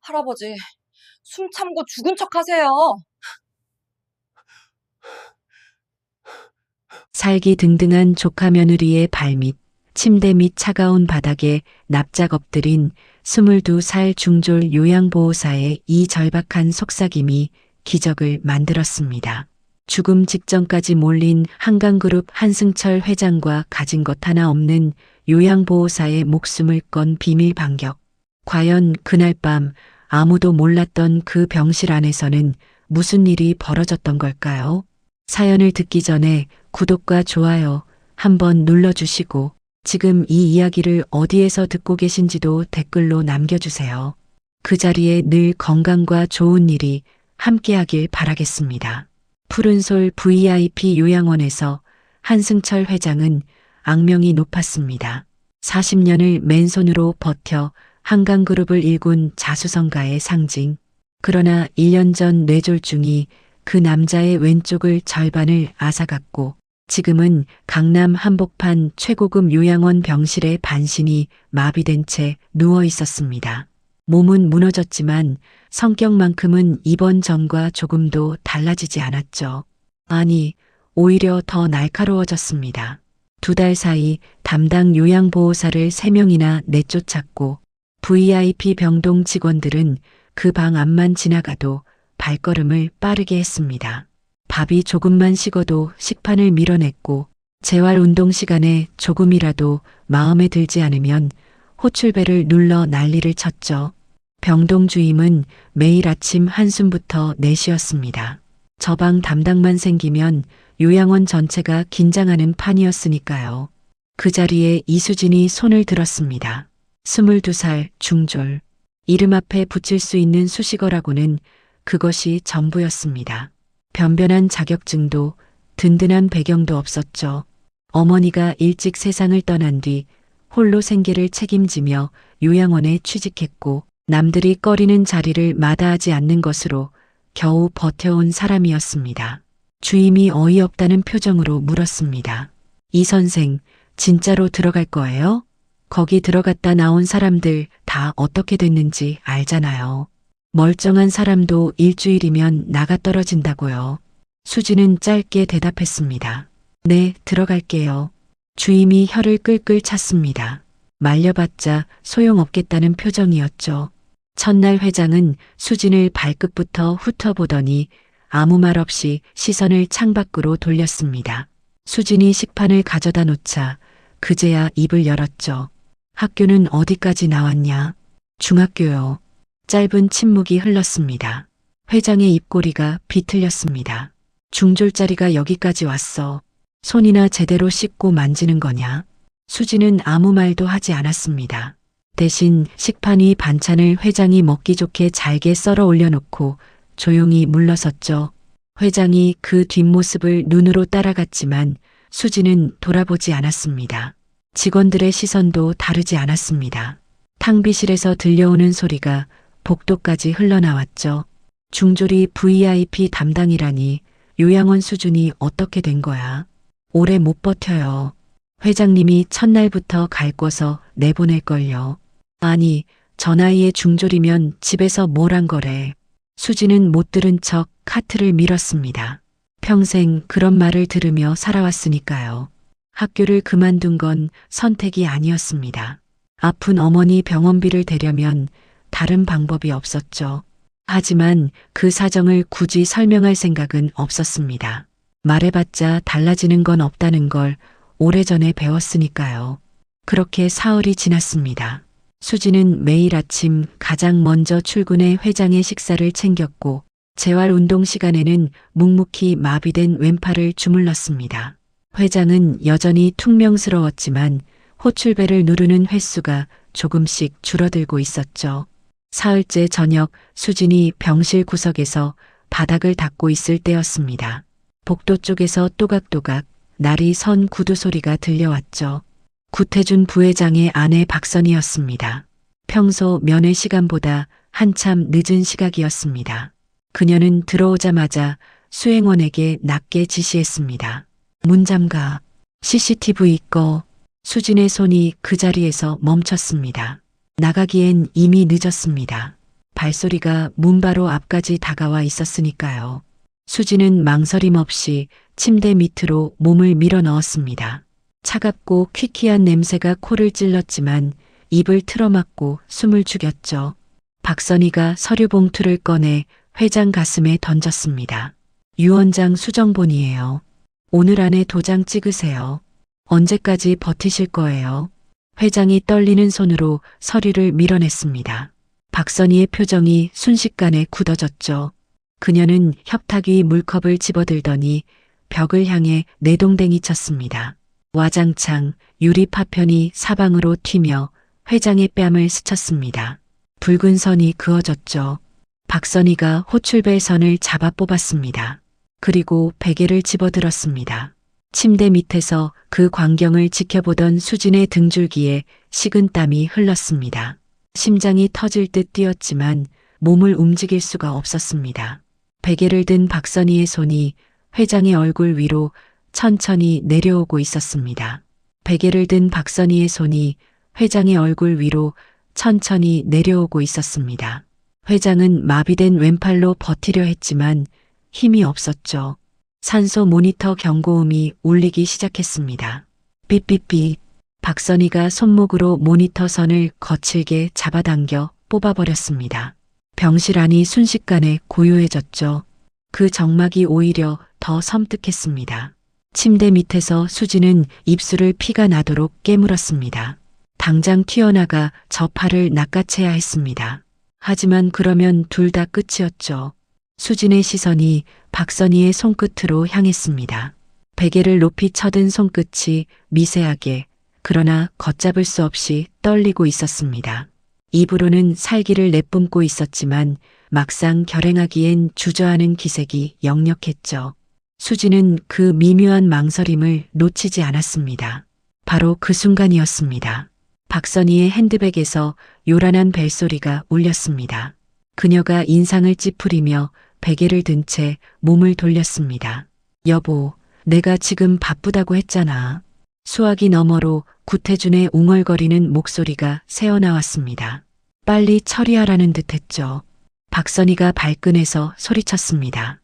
할아버지, 숨 참고 죽은 척 하세요. 살기 등등한 조카 며느리의 발밑, 침대 밑 차가운 바닥에 납작 엎드린 22살 중졸 요양보호사의 이 절박한 속삭임이 기적을 만들었습니다. 죽음 직전까지 몰린 한강그룹 한승철 회장과 가진 것 하나 없는 요양보호사의 목숨을 건 비밀 반격. 과연 그날 밤 아무도 몰랐던 그 병실 안에서는 무슨 일이 벌어졌던 걸까요? 사연을 듣기 전에 구독과 좋아요 한번 눌러주시고 지금 이 이야기를 어디에서 듣고 계신지도 댓글로 남겨주세요. 그 자리에 늘 건강과 좋은 일이 함께하길 바라겠습니다. 푸른솔 VIP 요양원에서 한승철 회장은 악명이 높았습니다. 40년을 맨손으로 버텨 한강그룹을 일군 자수성가의 상징. 그러나 1년 전 뇌졸중이 그 남자의 왼쪽을 절반을 앗아갔고 지금은 강남 한복판 최고급 요양원 병실에 반신이 마비된 채 누워 있었습니다. 몸은 무너졌지만 성격만큼은 입원 전과 조금도 달라지지 않았죠. 아니, 오히려 더 날카로워졌습니다. 2달 사이 담당 요양보호사를 3명이나 내쫓았고 VIP 병동 직원들은 그 방 앞만 지나가도 발걸음을 빠르게 했습니다. 밥이 조금만 식어도 식판을 밀어냈고 재활 운동 시간에 조금이라도 마음에 들지 않으면 호출벨을 눌러 난리를 쳤죠. 병동 주임은 매일 아침 한숨부터 내쉬었습니다. 저 방 담당만 생기면 요양원 전체가 긴장하는 판이었으니까요. 그 자리에 이수진이 손을 들었습니다. 22살 중졸. 이름 앞에 붙일 수 있는 수식어라고는 그것이 전부였습니다. 변변한 자격증도 든든한 배경도 없었죠. 어머니가 일찍 세상을 떠난 뒤 홀로 생계를 책임지며 요양원에 취직했고 남들이 꺼리는 자리를 마다하지 않는 것으로 겨우 버텨온 사람이었습니다. 주임이 어이없다는 표정으로 물었습니다. 이 선생, 진짜로 들어갈 거예요? 거기 들어갔다 나온 사람들 다 어떻게 됐는지 알잖아요. 멀쩡한 사람도 일주일이면 나가 떨어진다고요. 수지는 짧게 대답했습니다. 네, 들어갈게요. 주임이 혀를 끌끌 찼습니다. 말려봤자 소용없겠다는 표정이었죠. 첫날 회장은 수진을 발끝부터 훑어보더니 아무 말 없이 시선을 창밖으로 돌렸습니다. 수진이 식판을 가져다 놓자 그제야 입을 열었죠. 학교는 어디까지 나왔냐? 중학교요. 짧은 침묵이 흘렀습니다. 회장의 입꼬리가 비틀렸습니다. 중졸짜리가 여기까지 왔어. 손이나 제대로 씻고 만지는 거냐? 수지는 아무 말도 하지 않았습니다. 대신 식판 위 반찬을 회장이 먹기 좋게 잘게 썰어 올려놓고 조용히 물러섰죠. 회장이 그 뒷모습을 눈으로 따라갔지만 수지는 돌아보지 않았습니다. 직원들의 시선도 다르지 않았습니다. 탕비실에서 들려오는 소리가 복도까지 흘러나왔죠. 중졸이 VIP 담당이라니 요양원 수준이 어떻게 된 거야? 오래 못 버텨요. 회장님이 첫날부터 갈궈서 내보낼걸요. 아니, 저 나이에 중졸이면 집에서 뭘 한 거래. 수지는 못 들은 척 카트를 밀었습니다. 평생 그런 말을 들으며 살아왔으니까요. 학교를 그만둔 건 선택이 아니었습니다. 아픈 어머니 병원비를 대려면 다른 방법이 없었죠. 하지만 그 사정을 굳이 설명할 생각은 없었습니다. 말해봤자 달라지는 건 없다는 걸 오래전에 배웠으니까요. 그렇게 사흘이 지났습니다. 수지는 매일 아침 가장 먼저 출근해 회장의 식사를 챙겼고 재활 운동 시간에는 묵묵히 마비된 왼팔을 주물렀습니다. 회장은 여전히 퉁명스러웠지만 호출벨을 누르는 횟수가 조금씩 줄어들고 있었죠. 사흘째 저녁 수진이 병실 구석에서 바닥을 닦고 있을 때였습니다. 복도 쪽에서 또각또각 날이 선 구두 소리가 들려왔죠. 구태준 부회장의 아내 박선이었습니다. 평소 면회 시간보다 한참 늦은 시각이었습니다. 그녀는 들어오자마자 수행원에게 낮게 지시했습니다. 문 잠가. CCTV 꺼. 수진의 손이 그 자리에서 멈췄습니다. 나가기엔 이미 늦었습니다. 발소리가 문 바로 앞까지 다가와 있었으니까요. 수지는 망설임 없이 침대 밑으로 몸을 밀어 넣었습니다. 차갑고 퀴퀴한 냄새가 코를 찔렀지만 입을 틀어막고 숨을 죽였죠. 박선희가 서류 봉투를 꺼내 회장 가슴에 던졌습니다. 유 원장 수정본이에요. 오늘 안에 도장 찍으세요. 언제까지 버티실 거예요? 회장이 떨리는 손으로 서류를 밀어냈습니다. 박선희의 표정이 순식간에 굳어졌죠. 그녀는 협탁 위 물컵을 집어들더니 벽을 향해 내동댕이 쳤습니다. 와장창 유리 파편이 사방으로 튀며 회장의 뺨을 스쳤습니다. 붉은 선이 그어졌죠. 박선희가 호출벨 선을 잡아 뽑았습니다. 그리고 베개를 집어들었습니다. 침대 밑에서 그 광경을 지켜보던 수진의 등줄기에 식은 땀이 흘렀습니다. 심장이 터질 듯 뛰었지만 몸을 움직일 수가 없었습니다. 베개를 든 박선희의 손이 회장의 얼굴 위로 천천히 내려오고 있었습니다. 베개를 든 박선희의 손이 회장의 얼굴 위로 천천히 내려오고 있었습니다. 회장은 마비된 왼팔로 버티려 했지만 힘이 없었죠. 산소 모니터 경고음이 울리기 시작했습니다. 삐삐삐. 박선희가 손목으로 모니터 선을 거칠게 잡아당겨 뽑아버렸습니다. 병실 안이 순식간에 고요해졌죠. 그 정막이 오히려 더 섬뜩했습니다. 침대 밑에서 수지는 입술을 피가 나도록 깨물었습니다. 당장 튀어나가 저 팔을 낚아채야 했습니다. 하지만 그러면 둘 다 끝이었죠. 수진의 시선이 박선희의 손끝으로 향했습니다. 베개를 높이 쳐든 손끝이 미세하게 그러나 걷잡을 수 없이 떨리고 있었습니다. 입으로는 살기를 내뿜고 있었지만 막상 결행하기엔 주저하는 기색이 역력했죠. 수지는 그 미묘한 망설임을 놓치지 않았습니다. 바로 그 순간이었습니다. 박선희의 핸드백에서 요란한 벨소리가 울렸습니다. 그녀가 인상을 찌푸리며 베개를 든 채 몸을 돌렸습니다. 여보, 내가 지금 바쁘다고 했잖아. 수화기 너머로 구태준의 웅얼거리는 목소리가 새어나왔습니다. 빨리 처리하라는 듯 했죠. 박선희가 발끈해서 소리쳤습니다.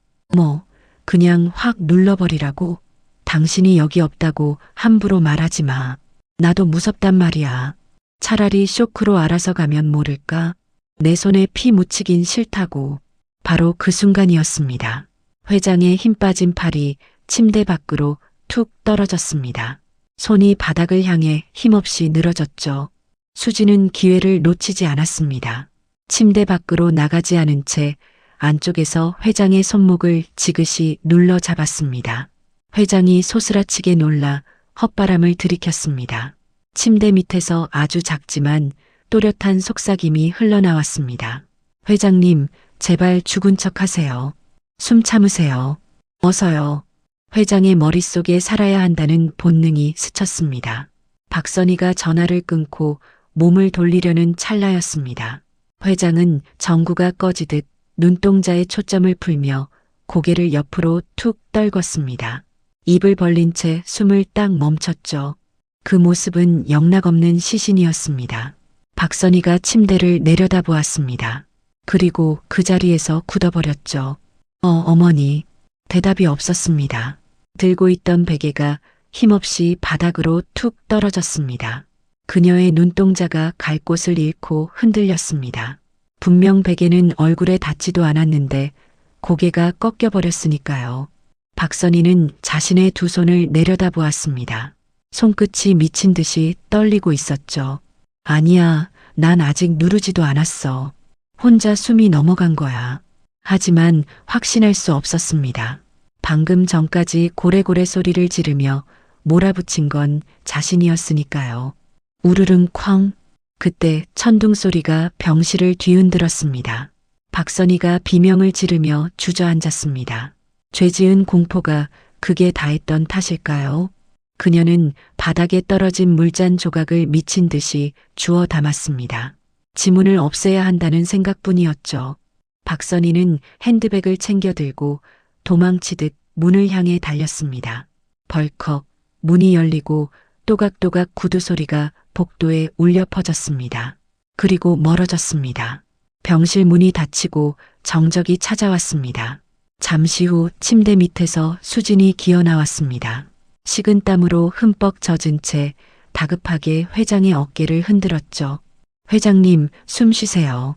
그냥 확 눌러버리라고. 당신이 여기 없다고 함부로 말하지 마. 나도 무섭단 말이야. 차라리 쇼크로 알아서 가면 모를까? 내 손에 피 묻히긴 싫다고. 바로 그 순간이었습니다. 회장의 힘 빠진 팔이 침대 밖으로 툭 떨어졌습니다. 손이 바닥을 향해 힘없이 늘어졌죠. 수지는 기회를 놓치지 않았습니다. 침대 밖으로 나가지 않은 채 안쪽에서 회장의 손목을 지그시 눌러 잡았습니다. 회장이 소스라치게 놀라 헛바람을 들이켰습니다. 침대 밑에서 아주 작지만 또렷한 속삭임이 흘러나왔습니다. 회장님, 제발 죽은 척 하세요. 숨 참으세요. 어서요. 회장의 머릿속에 살아야 한다는 본능이 스쳤습니다. 박선희가 전화를 끊고 몸을 돌리려는 찰나였습니다. 회장은 전구가 꺼지듯 눈동자에 초점을 풀며 고개를 옆으로 툭 떨궜습니다. 입을 벌린 채 숨을 딱 멈췄죠. 그 모습은 영락없는 시신이었습니다. 박선희가 침대를 내려다보았습니다. 그리고 그 자리에서 굳어버렸죠. 어머니. 대답이 없었습니다. 들고 있던 베개가 힘없이 바닥으로 툭 떨어졌습니다. 그녀의 눈동자가 갈 곳을 잃고 흔들렸습니다. 분명 베개는 얼굴에 닿지도 않았는데 고개가 꺾여버렸으니까요. 박선희는 자신의 두 손을 내려다보았습니다. 손끝이 미친 듯이 떨리고 있었죠. 아니야, 난 아직 누르지도 않았어. 혼자 숨이 넘어간 거야. 하지만 확신할 수 없었습니다. 방금 전까지 고래고래 소리를 지르며 몰아붙인 건 자신이었으니까요. 우르릉 쾅. 그때 천둥 소리가 병실을 뒤흔들었습니다. 박선희가 비명을 지르며 주저앉았습니다. 죄지은 공포가 극에 다했던 탓일까요? 그녀는 바닥에 떨어진 물잔 조각을 미친 듯이 주워 담았습니다. 지문을 없애야 한다는 생각뿐이었죠. 박선희는 핸드백을 챙겨 들고 도망치듯 문을 향해 달렸습니다. 벌컥 문이 열리고 또각또각 구두 소리가 복도에 울려 퍼졌습니다. 그리고 멀어졌습니다. 병실 문이 닫히고 정적이 찾아왔습니다. 잠시 후 침대 밑에서 수진이 기어 나왔습니다. 식은땀으로 흠뻑 젖은 채 다급하게 회장의 어깨를 흔들었죠. 회장님, 숨 쉬세요.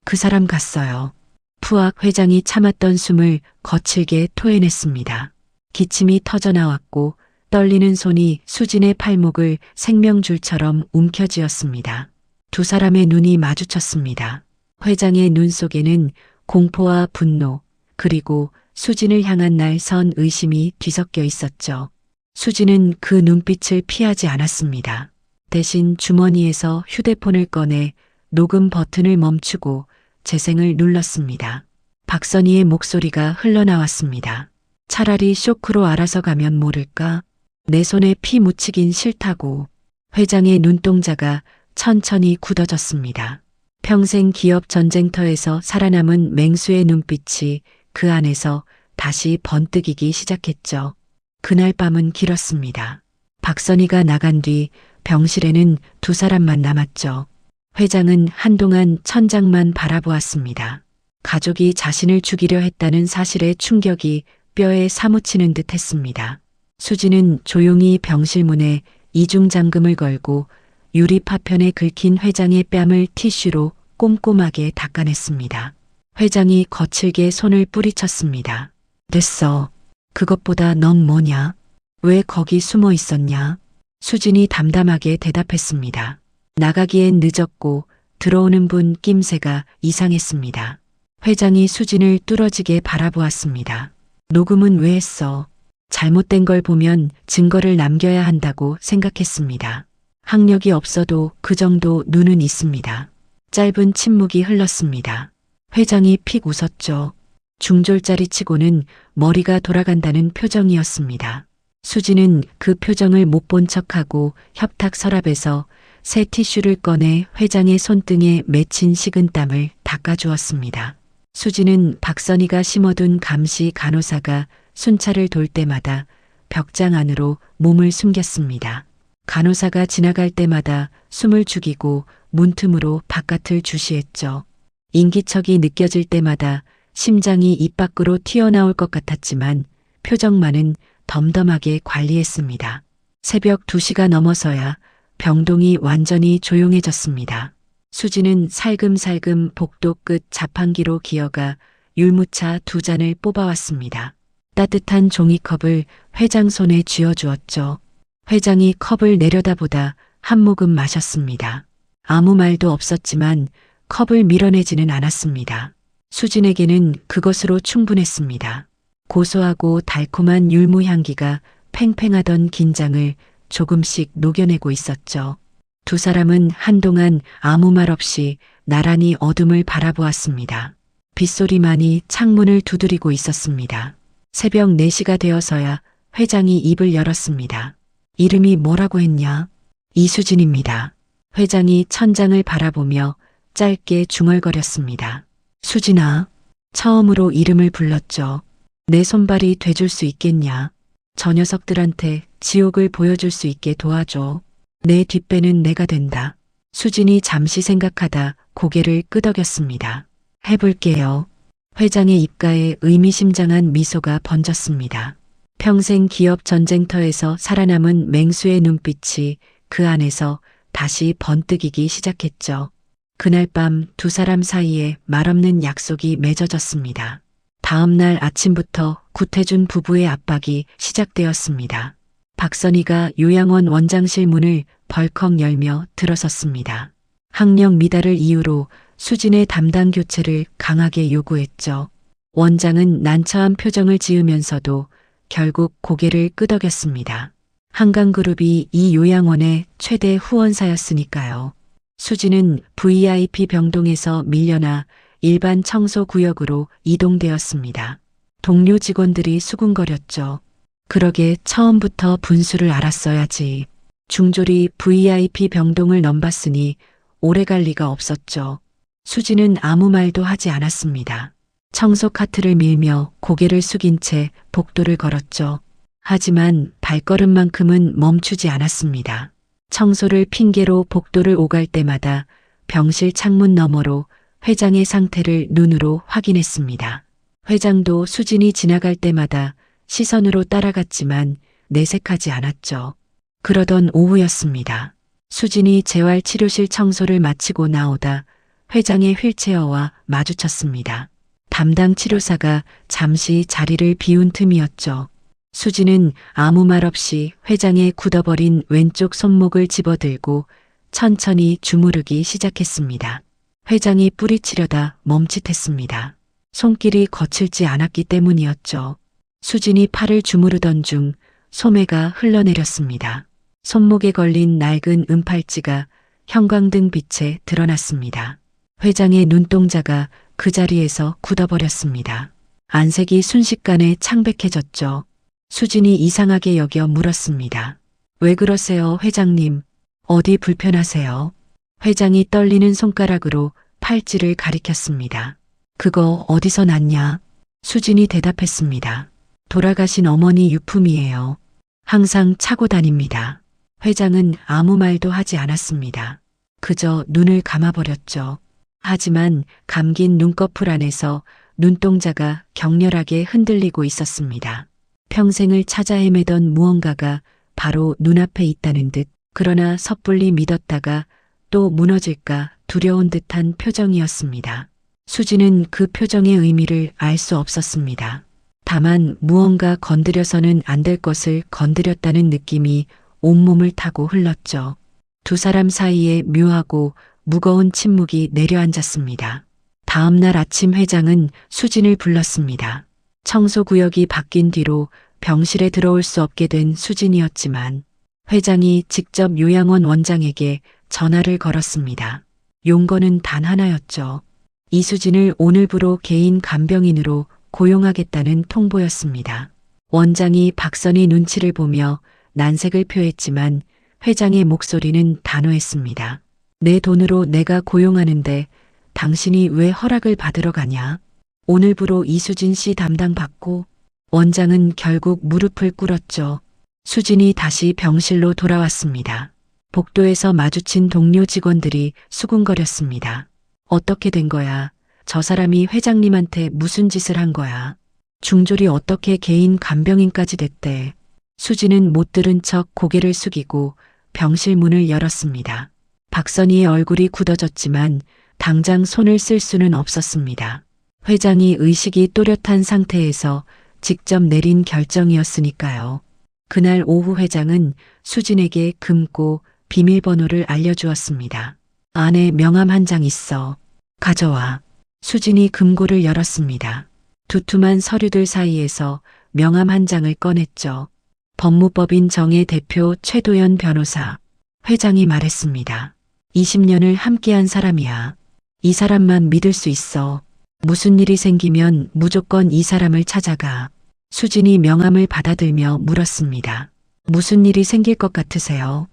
그 사람 갔어요. 푸악 회장이 참았던 숨을 거칠게 토해냈습니다. 기침이 터져 나왔고 떨리는 손이 수진의 팔목을 생명줄처럼 움켜쥐었습니다. 두 사람의 눈이 마주쳤습니다. 회장의 눈 속에는 공포와 분노, 그리고 수진을 향한 날 선 의심이 뒤섞여 있었죠. 수진은 그 눈빛을 피하지 않았습니다. 대신 주머니에서 휴대폰을 꺼내 녹음 버튼을 멈추고 재생을 눌렀습니다. 박선희의 목소리가 흘러나왔습니다. 차라리 쇼크로 알아서 가면 모를까? 내 손에 피 묻히긴 싫다고. 회장의 눈동자가 천천히 굳어졌습니다. 평생 기업 전쟁터에서 살아남은 맹수의 눈빛이 그 안에서 다시 번뜩이기 시작했죠. 그날 밤은 길었습니다. 박선희가 나간 뒤 병실에는 두 사람만 남았죠. 회장은 한동안 천장만 바라보았습니다. 가족이 자신을 죽이려 했다는 사실의 충격이 뼈에 사무치는 듯 했습니다. 수지는 조용히 병실 문에 이중 잠금을 걸고 유리 파편에 긁힌 회장의 뺨을 티슈로 꼼꼼하게 닦아냈습니다. 회장이 거칠게 손을 뿌리쳤습니다. 됐어. 그것보다 넌 뭐냐? 왜 거기 숨어 있었냐? 수진이 담담하게 대답했습니다. 나가기엔 늦었고 들어오는 분 낌새가 이상했습니다. 회장이 수진을 뚫어지게 바라보았습니다. 녹음은 왜 했어? 잘못된 걸 보면 증거를 남겨야 한다고 생각했습니다. 학력이 없어도 그 정도 눈은 있습니다. 짧은 침묵이 흘렀습니다. 회장이 픽 웃었죠. 중졸짜리 치고는 머리가 돌아간다는 표정이었습니다. 수지는 그 표정을 못 본 척하고 협탁 서랍에서 새 티슈를 꺼내 회장의 손등에 맺힌 식은땀을 닦아주었습니다. 수지는 박선희가 심어둔 감시 간호사가 순찰을 돌 때마다 벽장 안으로 몸을 숨겼습니다. 간호사가 지나갈 때마다 숨을 죽이고 문틈으로 바깥을 주시했죠. 인기척이 느껴질 때마다 심장이 입 밖으로 튀어나올 것 같았지만 표정만은 덤덤하게 관리했습니다. 새벽 2시가 넘어서야 병동이 완전히 조용해졌습니다. 수지는 살금살금 복도 끝 자판기로 기어가 율무차 2잔을 뽑아왔습니다. 따뜻한 종이컵을 회장 손에 쥐어주었죠. 회장이 컵을 내려다보다 한 모금 마셨습니다. 아무 말도 없었지만 컵을 밀어내지는 않았습니다. 수진에게는 그것으로 충분했습니다. 고소하고 달콤한 율무 향기가 팽팽하던 긴장을 조금씩 녹여내고 있었죠. 두 사람은 한동안 아무 말 없이 나란히 어둠을 바라보았습니다. 빗소리만이 창문을 두드리고 있었습니다. 새벽 4시가 되어서야 회장이 입을 열었습니다. 이름이 뭐라고 했냐? 이수진입니다. 회장이 천장을 바라보며 짧게 중얼거렸습니다. 수진아, 처음으로 이름을 불렀죠. 내 손발이 돼줄 수 있겠냐? 저 녀석들한테 지옥을 보여줄 수 있게 도와줘. 내 뒷배는 내가 된다. 수진이 잠시 생각하다 고개를 끄덕였습니다. 해볼게요. 회장의 입가에 의미심장한 미소가 번졌습니다. 평생 기업 전쟁터에서 살아남은 맹수의 눈빛이 그 안에서 다시 번뜩이기 시작했죠. 그날 밤 두 사람 사이에 말없는 약속이 맺어졌습니다. 다음 날 아침부터 구태준 부부의 압박이 시작되었습니다. 박선희가 요양원 원장실 문을 벌컥 열며 들어섰습니다. 학력 미달을 이유로 수진의 담당 교체를 강하게 요구했죠. 원장은 난처한 표정을 지으면서도 결국 고개를 끄덕였습니다. 한강그룹이 이 요양원의 최대 후원사였으니까요. 수진은 VIP 병동에서 밀려나 일반 청소 구역으로 이동되었습니다. 동료 직원들이 수군거렸죠. 그러게 처음부터 분수를 알았어야지. 중졸이 VIP 병동을 넘봤으니 오래 갈 리가 없었죠. 수진은 아무 말도 하지 않았습니다. 청소 카트를 밀며 고개를 숙인 채 복도를 걸었죠. 하지만 발걸음만큼은 멈추지 않았습니다. 청소를 핑계로 복도를 오갈 때마다 병실 창문 너머로 회장의 상태를 눈으로 확인했습니다. 회장도 수진이 지나갈 때마다 시선으로 따라갔지만 내색하지 않았죠. 그러던 오후였습니다. 수진이 재활치료실 청소를 마치고 나오다 회장의 휠체어와 마주쳤습니다. 담당 치료사가 잠시 자리를 비운 틈이었죠. 수진은 아무 말 없이 회장의 굳어버린 왼쪽 손목을 집어들고 천천히 주무르기 시작했습니다. 회장이 뿌리치려다 멈칫했습니다. 손길이 거칠지 않았기 때문이었죠. 수진이 팔을 주무르던 중 소매가 흘러내렸습니다. 손목에 걸린 낡은 은팔찌가 형광등 빛에 드러났습니다. 회장의 눈동자가 그 자리에서 굳어버렸습니다. 안색이 순식간에 창백해졌죠. 수진이 이상하게 여겨 물었습니다. 왜 그러세요, 회장님? 어디 불편하세요? 회장이 떨리는 손가락으로 팔찌를 가리켰습니다. 그거 어디서 났냐? 수진이 대답했습니다. 돌아가신 어머니 유품이에요. 항상 차고 다닙니다. 회장은 아무 말도 하지 않았습니다. 그저 눈을 감아버렸죠. 하지만 감긴 눈꺼풀 안에서 눈동자가 격렬하게 흔들리고 있었습니다. 평생을 찾아 헤매던 무언가가 바로 눈앞에 있다는 듯, 그러나 섣불리 믿었다가 또 무너질까 두려운 듯한 표정이었습니다. 수지는 그 표정의 의미를 알 수 없었습니다. 다만 무언가 건드려서는 안 될 것을 건드렸다는 느낌이 온몸을 타고 흘렀죠. 두 사람 사이에 묘하고 무거운 침묵이 내려앉았습니다. 다음 날 아침 회장은 수진을 불렀습니다. 청소구역이 바뀐 뒤로 병실에 들어올 수 없게 된 수진이었지만 회장이 직접 요양원 원장에게 전화를 걸었습니다. 용건은 단 하나였죠. 이수진을 오늘부로 개인 간병인으로 고용하겠다는 통보였습니다. 원장이 박선희 눈치를 보며 난색을 표했지만 회장의 목소리는 단호했습니다. 내 돈으로 내가 고용하는데 당신이 왜 허락을 받으러 가냐? 오늘부로 이수진 씨 담당받고. 원장은 결국 무릎을 꿇었죠. 수진이 다시 병실로 돌아왔습니다. 복도에서 마주친 동료 직원들이 수군거렸습니다. 어떻게 된 거야? 저 사람이 회장님한테 무슨 짓을 한 거야? 중졸이 어떻게 개인 간병인까지 됐대? 수진은 못 들은 척 고개를 숙이고 병실 문을 열었습니다. 박선희의 얼굴이 굳어졌지만 당장 손을 쓸 수는 없었습니다. 회장이 의식이 또렷한 상태에서 직접 내린 결정이었으니까요. 그날 오후 회장은 수진에게 금고 비밀번호를 알려주었습니다. 안에 명함 한 장 있어. 가져와. 수진이 금고를 열었습니다. 두툼한 서류들 사이에서 명함 한 장을 꺼냈죠. 법무법인 정의 대표 최도연 변호사. 회장이 말했습니다. 20년을 함께한 사람이야. 이 사람만 믿을 수 있어. 무슨 일이 생기면 무조건 이 사람을 찾아가. 수진이 명함을 받아들며 물었습니다. 무슨 일이 생길 것 같으세요?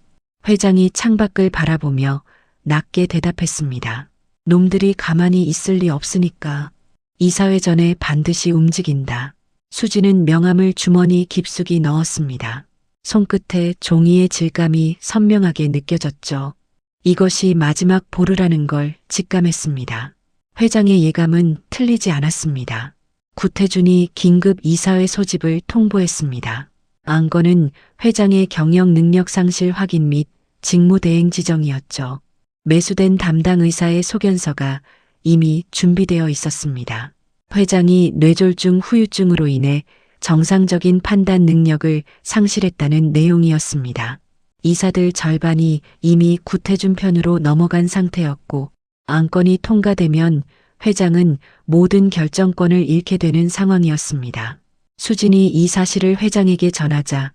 회장이 창밖을 바라보며 낮게 대답했습니다. 놈들이 가만히 있을 리 없으니까. 이사회 전에 반드시 움직인다. 수진은 명함을 주머니 깊숙이 넣었습니다. 손끝에 종이의 질감이 선명하게 느껴졌죠. 이것이 마지막 보루라는 걸 직감했습니다. 회장의 예감은 틀리지 않았습니다. 구태준이 긴급 이사회 소집을 통보했습니다. 안건은 회장의 경영 능력 상실 확인 및 직무대행 지정이었죠. 매수된 담당 의사의 소견서가 이미 준비되어 있었습니다. 회장이 뇌졸중 후유증으로 인해 정상적인 판단 능력을 상실했다는 내용이었습니다. 이사들 절반이 이미 구태준 편으로 넘어간 상태였고 안건이 통과되면 회장은 모든 결정권을 잃게 되는 상황이었습니다. 수진이 이 사실을 회장에게 전하자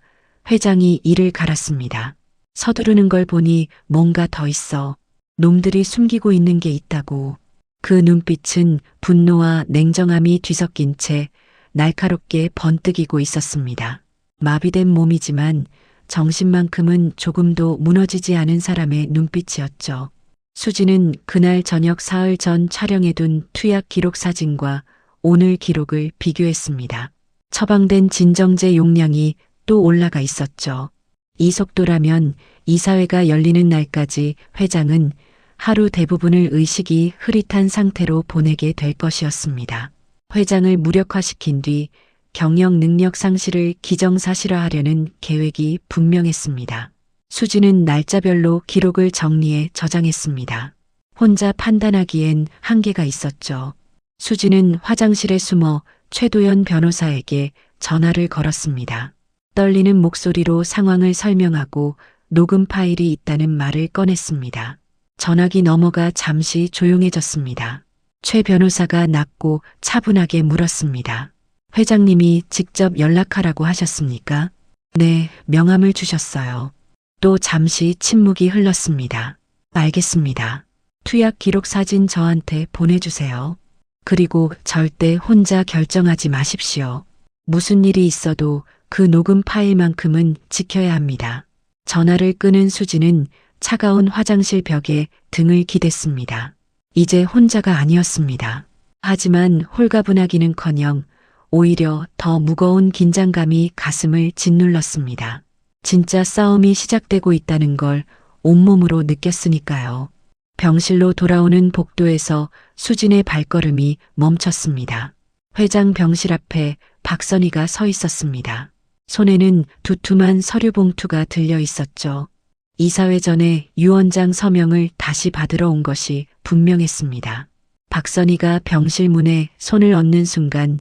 회장이 이를 갈았습니다. 서두르는 걸 보니 뭔가 더 있어. 놈들이 숨기고 있는 게 있다고. 그 눈빛은 분노와 냉정함이 뒤섞인 채 날카롭게 번뜩이고 있었습니다. 마비된 몸이지만 정신만큼은 조금도 무너지지 않은 사람의 눈빛이었죠. 수지는 그날 저녁 사흘 전 촬영해둔 투약 기록 사진과 오늘 기록을 비교했습니다. 처방된 진정제 용량이 또 올라가 있었죠. 이 속도라면 이사회가 열리는 날까지 회장은 하루 대부분을 의식이 흐릿한 상태로 보내게 될 것이었습니다. 회장을 무력화시킨 뒤 경영 능력 상실을 기정사실화하려는 계획이 분명했습니다. 수지는 날짜별로 기록을 정리해 저장했습니다. 혼자 판단하기엔 한계가 있었죠. 수지는 화장실에 숨어 최도연 변호사에게 전화를 걸었습니다. 떨리는 목소리로 상황을 설명하고 녹음 파일이 있다는 말을 꺼냈습니다. 전화기 너머가 잠시 조용해졌습니다. 최 변호사가 낮고 차분하게 물었습니다. 회장님이 직접 연락하라고 하셨습니까? 네, 명함을 주셨어요. 또 잠시 침묵이 흘렀습니다. 알겠습니다. 투약 기록 사진 저한테 보내주세요. 그리고 절대 혼자 결정하지 마십시오. 무슨 일이 있어도 그 녹음 파일만큼은 지켜야 합니다. 전화를 끄는 수지는 차가운 화장실 벽에 등을 기댔습니다. 이제 혼자가 아니었습니다. 하지만 홀가분하기는커녕 오히려 더 무거운 긴장감이 가슴을 짓눌렀습니다. 진짜 싸움이 시작되고 있다는 걸 온몸으로 느꼈으니까요. 병실로 돌아오는 복도에서 수진의 발걸음이 멈췄습니다. 회장 병실 앞에 박선희가 서 있었습니다. 손에는 두툼한 서류 봉투가 들려 있었죠. 이사회 전에 유 원장 서명을 다시 받으러 온 것이 분명했습니다. 박선희가 병실 문에 손을 얹는 순간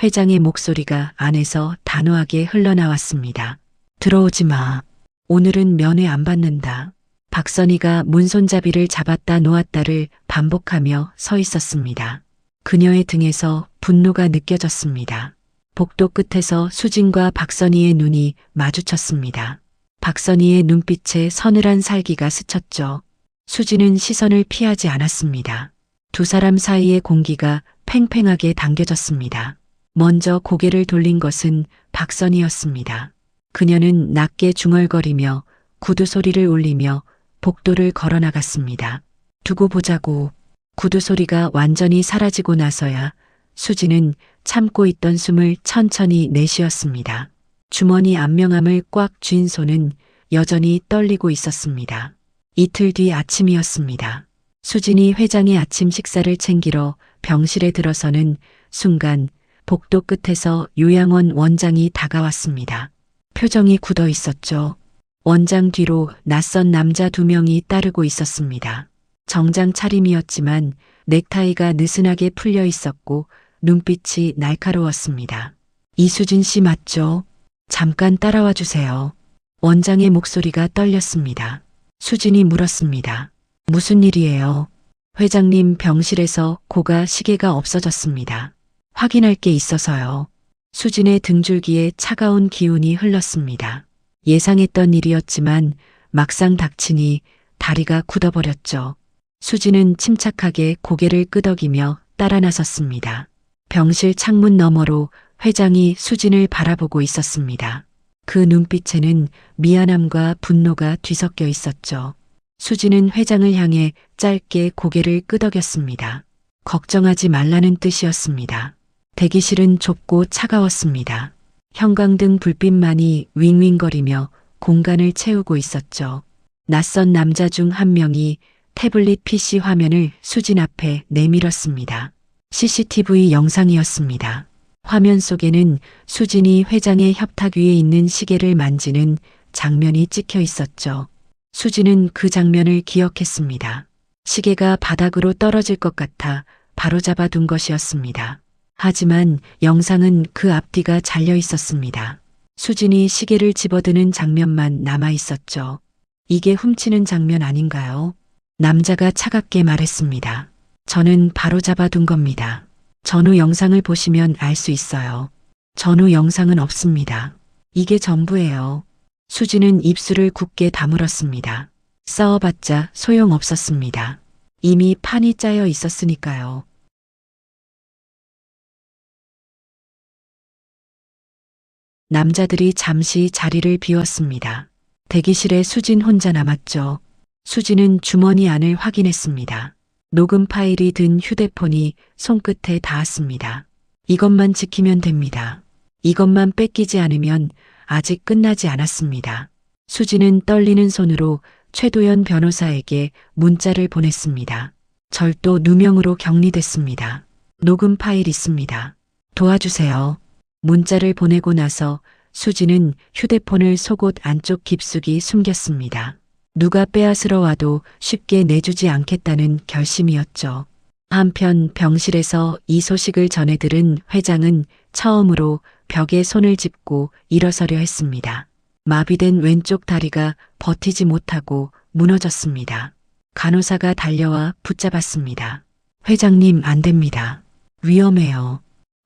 회장의 목소리가 안에서 단호하게 흘러나왔습니다. 들어오지 마. 오늘은 면회 안 받는다. 박선희가 문손잡이를 잡았다 놓았다를 반복하며 서 있었습니다. 그녀의 등에서 분노가 느껴졌습니다. 복도 끝에서 수진과 박선희의 눈이 마주쳤습니다. 박선희의 눈빛에 서늘한 살기가 스쳤죠. 수진은 시선을 피하지 않았습니다. 두 사람 사이의 공기가 팽팽하게 당겨졌습니다. 먼저 고개를 돌린 것은 박선희였습니다. 그녀는 낮게 중얼거리며 구두 소리를 울리며 복도를 걸어나갔습니다. 두고 보자고. 구두 소리가 완전히 사라지고 나서야 수지는 참고 있던 숨을 천천히 내쉬었습니다. 주머니 안명함을 꽉 쥔 손은 여전히 떨리고 있었습니다. 이틀 뒤 아침이었습니다. 수진이 회장의 아침 식사를 챙기러 병실에 들어서는 순간 복도 끝에서 요양원 원장이 다가왔습니다. 표정이 굳어 있었죠. 원장 뒤로 낯선 남자 2명이 따르고 있었습니다. 정장 차림이었지만 넥타이가 느슨하게 풀려 있었고 눈빛이 날카로웠습니다. 이수진 씨 맞죠? 잠깐 따라와 주세요. 원장의 목소리가 떨렸습니다. 수진이 물었습니다. 무슨 일이에요? 회장님 병실에서 고가 시계가 없어졌습니다. 확인할 게 있어서요. 수진의 등줄기에 차가운 기운이 흘렀습니다. 예상했던 일이었지만 막상 닥치니 다리가 굳어버렸죠. 수진은 침착하게 고개를 끄덕이며 따라 나섰습니다. 병실 창문 너머로 회장이 수진을 바라보고 있었습니다. 그 눈빛에는 미안함과 분노가 뒤섞여 있었죠. 수진은 회장을 향해 짧게 고개를 끄덕였습니다. 걱정하지 말라는 뜻이었습니다. 대기실은 좁고 차가웠습니다. 형광등 불빛만이 윙윙거리며 공간을 채우고 있었죠. 낯선 남자 중 한 명이 태블릿 PC 화면을 수진 앞에 내밀었습니다. CCTV 영상이었습니다. 화면 속에는 수진이 회장의 협탁 위에 있는 시계를 만지는 장면이 찍혀 있었죠. 수진은 그 장면을 기억했습니다. 시계가 바닥으로 떨어질 것 같아 바로잡아 둔 것이었습니다. 하지만 영상은 그 앞뒤가 잘려 있었습니다. 수진이 시계를 집어드는 장면만 남아 있었죠. 이게 훔치는 장면 아닌가요? 남자가 차갑게 말했습니다. 저는 바로잡아 둔 겁니다. 전후 영상을 보시면 알 수 있어요. 전후 영상은 없습니다. 이게 전부예요. 수진은 입술을 굳게 다물었습니다. 싸워봤자 소용없었습니다. 이미 판이 짜여 있었으니까요. 남자들이 잠시 자리를 비웠습니다. 대기실에 수진 혼자 남았죠. 수진은 주머니 안을 확인했습니다. 녹음 파일이 든 휴대폰이 손끝에 닿았습니다. 이것만 지키면 됩니다. 이것만 뺏기지 않으면 아직 끝나지 않았습니다. 수진은 떨리는 손으로 최도연 변호사에게 문자를 보냈습니다. 절도 누명으로 격리됐습니다. 녹음 파일 있습니다. 도와주세요. 문자를 보내고 나서 수진은 휴대폰을 속옷 안쪽 깊숙이 숨겼습니다. 누가 빼앗으러 와도 쉽게 내주지 않겠다는 결심이었죠. 한편 병실에서 이 소식을 전해 들은 회장은 처음으로 벽에 손을 짚고 일어서려 했습니다. 마비된 왼쪽 다리가 버티지 못하고 무너졌습니다. 간호사가 달려와 붙잡았습니다. 회장님, 안 됩니다. 위험해요.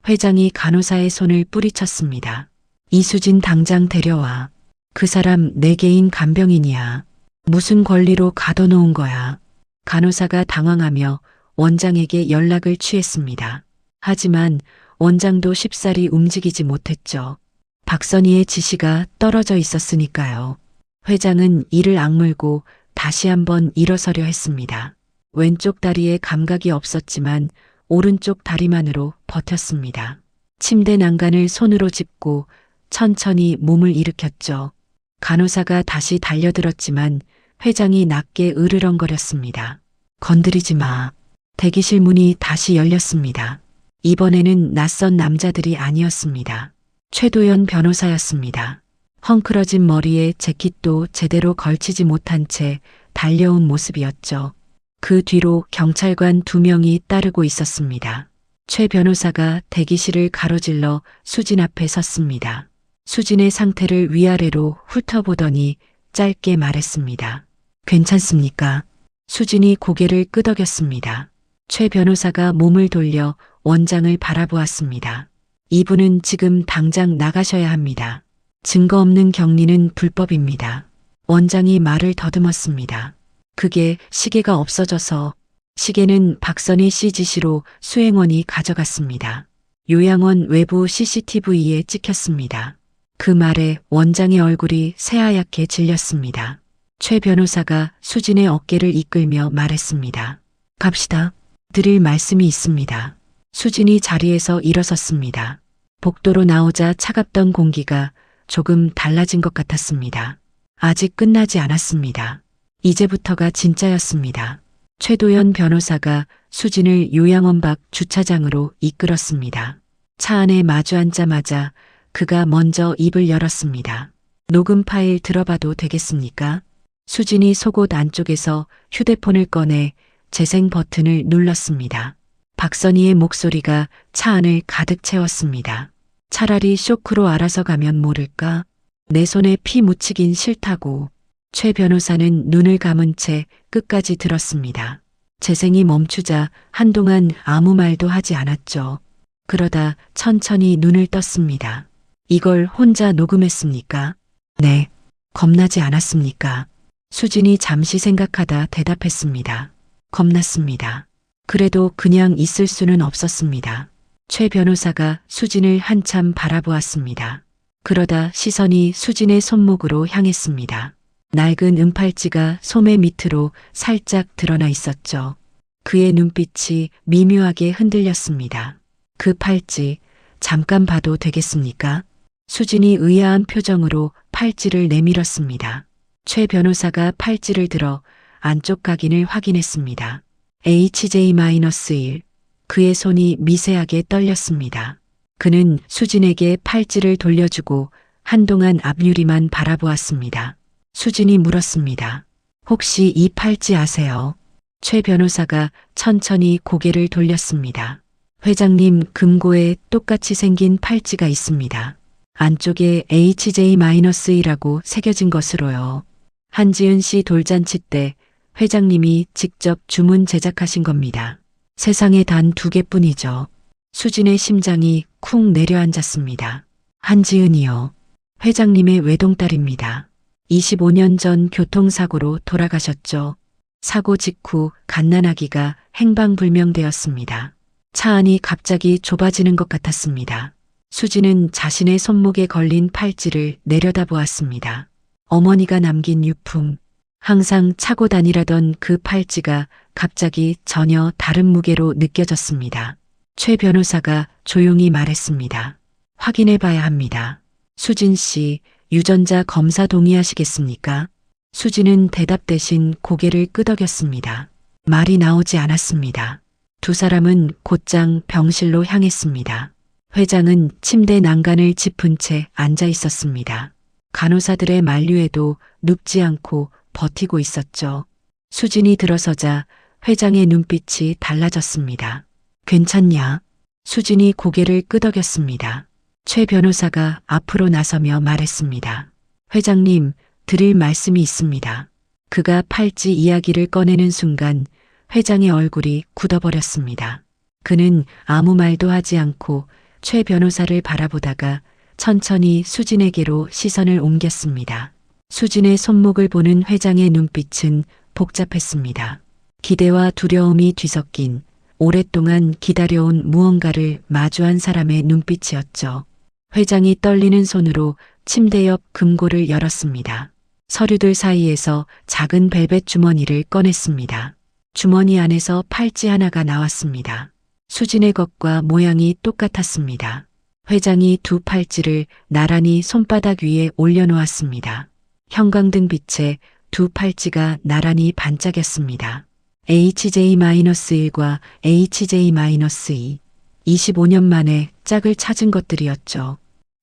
회장이 간호사의 손을 뿌리쳤습니다. 이수진 당장 데려와. 그 사람 내 개인 간병인이야. 무슨 권리로 가둬놓은 거야. 간호사가 당황하며 원장에게 연락을 취했습니다. 하지만 원장도 쉽사리 움직이지 못했죠. 박선희의 지시가 떨어져 있었으니까요. 회장은 이를 악물고 다시 한번 일어서려 했습니다. 왼쪽 다리에 감각이 없었지만 오른쪽 다리만으로 버텼습니다. 침대 난간을 손으로 짚고 천천히 몸을 일으켰죠. 간호사가 다시 달려들었지만 회장이 낮게 으르렁거렸습니다. 건드리지 마. 대기실 문이 다시 열렸습니다. 이번에는 낯선 남자들이 아니었습니다. 최도연 변호사였습니다. 헝클어진 머리에 재킷도 제대로 걸치지 못한 채 달려온 모습이었죠. 그 뒤로 경찰관 2명이 따르고 있었습니다. 최 변호사가 대기실을 가로질러 수진 앞에 섰습니다. 수진의 상태를 위아래로 훑어보더니 짧게 말했습니다. 괜찮습니까? 수진이 고개를 끄덕였습니다. 최 변호사가 몸을 돌려 원장을 바라보았습니다. 이분은 지금 당장 나가셔야 합니다. 증거 없는 격리는 불법입니다. 원장이 말을 더듬었습니다. 그게 시계가 없어져서. 시계는 박선희 씨 지시로 수행원이 가져갔습니다. 요양원 외부 CCTV에 찍혔습니다. 그 말에 원장의 얼굴이 새하얗게 질렸습니다. 최 변호사가 수진의 어깨를 이끌며 말했습니다. 갑시다. 드릴 말씀이 있습니다. 수진이 자리에서 일어섰습니다. 복도로 나오자 차갑던 공기가 조금 달라진 것 같았습니다. 아직 끝나지 않았습니다. 이제부터가 진짜였습니다. 최도연 변호사가 수진을 요양원 밖 주차장으로 이끌었습니다. 차 안에 마주 앉자마자 그가 먼저 입을 열었습니다. 녹음 파일 들어봐도 되겠습니까? 수진이 속옷 안쪽에서 휴대폰을 꺼내 재생 버튼을 눌렀습니다. 박선희의 목소리가 차 안을 가득 채웠습니다. 차라리 쇼크로 알아서 가면 모를까? 내 손에 피 묻히긴 싫다고. 최 변호사는 눈을 감은 채 끝까지 들었습니다. 재생이 멈추자 한동안 아무 말도 하지 않았죠. 그러다 천천히 눈을 떴습니다. 이걸 혼자 녹음했습니까? 네. 겁나지 않았습니까? 수진이 잠시 생각하다 대답했습니다. 겁났습니다. 그래도 그냥 있을 수는 없었습니다. 최 변호사가 수진을 한참 바라보았습니다. 그러다 시선이 수진의 손목으로 향했습니다. 낡은 은팔찌가 소매 밑으로 살짝 드러나 있었죠. 그의 눈빛이 미묘하게 흔들렸습니다. 그 팔찌, 잠깐 봐도 되겠습니까? 수진이 의아한 표정으로 팔찌를 내밀었습니다. 최 변호사가 팔찌를 들어 안쪽 각인을 확인했습니다. HJ-1. 그의 손이 미세하게 떨렸습니다. 그는 수진에게 팔찌를 돌려주고 한동안 앞유리만 바라보았습니다. 수진이 물었습니다. 혹시 이 팔찌 아세요? 최 변호사가 천천히 고개를 돌렸습니다. 회장님 금고에 똑같이 생긴 팔찌가 있습니다. 안쪽에 HJ-1이라고 새겨진 것으로요. 한지은 씨 돌잔치 때 회장님이 직접 주문 제작하신 겁니다. 세상에 단 2개뿐이죠. 수진의 심장이 쿵 내려앉았습니다. 한지은이요. 회장님의 외동딸입니다. 25년 전 교통사고로 돌아가셨죠. 사고 직후 갓난아기가 행방불명되었습니다. 차 안이 갑자기 좁아지는 것 같았습니다. 수진은 자신의 손목에 걸린 팔찌를 내려다보았습니다. 어머니가 남긴 유품, 항상 차고 다니라던 그 팔찌가 갑자기 전혀 다른 무게로 느껴졌습니다. 최 변호사가 조용히 말했습니다. 확인해 봐야 합니다. 수진 씨, 유전자 검사 동의하시겠습니까? 수진은 대답 대신 고개를 끄덕였습니다. 말이 나오지 않았습니다. 두 사람은 곧장 병실로 향했습니다. 회장은 침대 난간을 짚은 채 앉아 있었습니다. 간호사들의 만류에도 눕지 않고 버티고 있었죠. 수진이 들어서자 회장의 눈빛이 달라졌습니다. 괜찮냐? 수진이 고개를 끄덕였습니다. 최 변호사가 앞으로 나서며 말했습니다. 회장님, 드릴 말씀이 있습니다. 그가 팔찌 이야기를 꺼내는 순간 회장의 얼굴이 굳어버렸습니다. 그는 아무 말도 하지 않고 최 변호사를 바라보다가 천천히 수진에게로 시선을 옮겼습니다. 수진의 손목을 보는 회장의 눈빛은 복잡했습니다. 기대와 두려움이 뒤섞인 오랫동안 기다려온 무언가를 마주한 사람의 눈빛이었죠. 회장이 떨리는 손으로 침대 옆 금고를 열었습니다. 서류들 사이에서 작은 벨벳 주머니를 꺼냈습니다. 주머니 안에서 팔찌 하나가 나왔습니다. 수진의 것과 모양이 똑같았습니다. 회장이 두 팔찌를 나란히 손바닥 위에 올려놓았습니다. 형광등 빛에 두 팔찌가 나란히 반짝였습니다. HJ-1과 HJ-2. 25년 만에 짝을 찾은 것들이었죠.